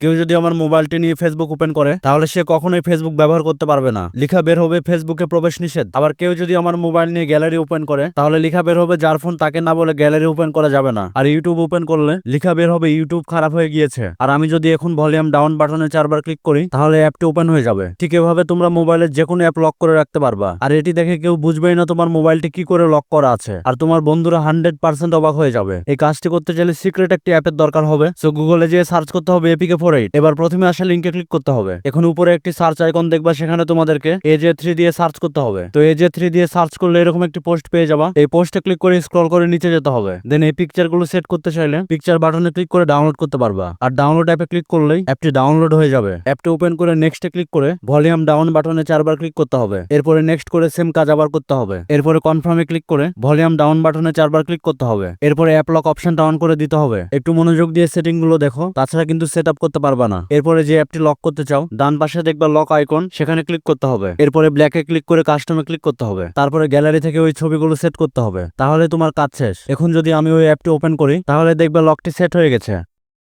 কেউ যদি আমার মোবাইলটি নিয়ে ফেসবুক ওপেন করে তাহলে সে কখনোই ফেসবুক ব্যবহার করতে পারবে না, লেখা বের হবে ফেসবুকে প্রবেশ নিষেধ। আবার কেউ যদি আমার মোবাইল নিয়ে গ্যালারি ওপেন করে তাহলে লেখা বের হবে যার ফোন তাকে না বলে গ্যালারি ওপেন করা যাবে না। আর ইউটিউব ওপেন করলে লেখা বের হবে ইউটিউব খারাপ হয়ে গিয়েছে। আর আমি যদি এখন ভলিউম ডাউন বাটনে 4 বার ক্লিক করি তাহলে অ্যাপটি ওপেন হয়ে যাবে। ঠিক এভাবে তোমরা মোবাইলের যে কোনো অ্যাপ লক করে রাখতে পারবা। আর এটি দেখে কেউ বুঝবেই না তোমার মোবাইলটি কি করে লক করা আছে, আর তোমার বন্ধুরা 100% অবাক হয়ে যাবে। এই কাজটি করতে চাইলে সিক্রেট একটি অ্যাপের দরকার হবে। সো গুগলে যেয়ে সার্চ করতে হবে APK48। এবার প্রথমে আসা লিঙ্কে ক্লিক করতে হবে। এখন উপরে একটি সার্চ আইকন দেখবা, সেখানে তোমাদেরকে AJ3 দিয়ে সার্চ করতে হবে। তো AJ3 দিয়ে সার্চ করলে এরকম একটি পোস্ট পেয়ে যাবা। এই পোস্টে ক্লিক করে স্ক্রল করে নিচে যেতে হবে। দেন এই পিকচার গুলো সেট করতে চাইলে পিকচার বাটনে ক্লিক করে ডাউনলোড করতে পারবা। আর ডাউনলোড অ্যাপে ক্লিক করলেই অ্যাপটি ডাউনলোড হয়ে যাবে। অ্যাপটি ওপেন করে নেক্সটে ক্লিক করে ভলিউম ডাউন বাটনে 4 বার ক্লিক করতে হবে। এরপরে নেক্সট করে সেম কাজ আবার করতে হবে। এরপরে কনফার্মে ক্লিক করে ভলিউম ডাউন বাটনে 4 বার ক্লিক করতে হবে। এরপরে অ্যাপ লক অপশনটা অন করে দিতে হবে। একটু মনোযোগ দিয়ে সেটিং গুলো দেখো, তাছাড়া কিন্তু সেট আপ করতে পারবা না। এরপরে যে অ্যাপটি লক করতে চাও ডান পাশে দেখবা লক আইকন, সেখানে ক্লিক করতে হবে। এরপরে ব্ল্যাকে ক্লিক করে কাস্টমে ক্লিক করতে হবে। তারপরে গ্যালারি থেকে ওই ছবিগুলো সেট করতে হবে। তাহলে তোমার কাজ শেষ। এখন যদি আমি ওই অ্যাপটি ওপেন করি তাহলে দেখবা লকটি সেট হয়ে গেছে।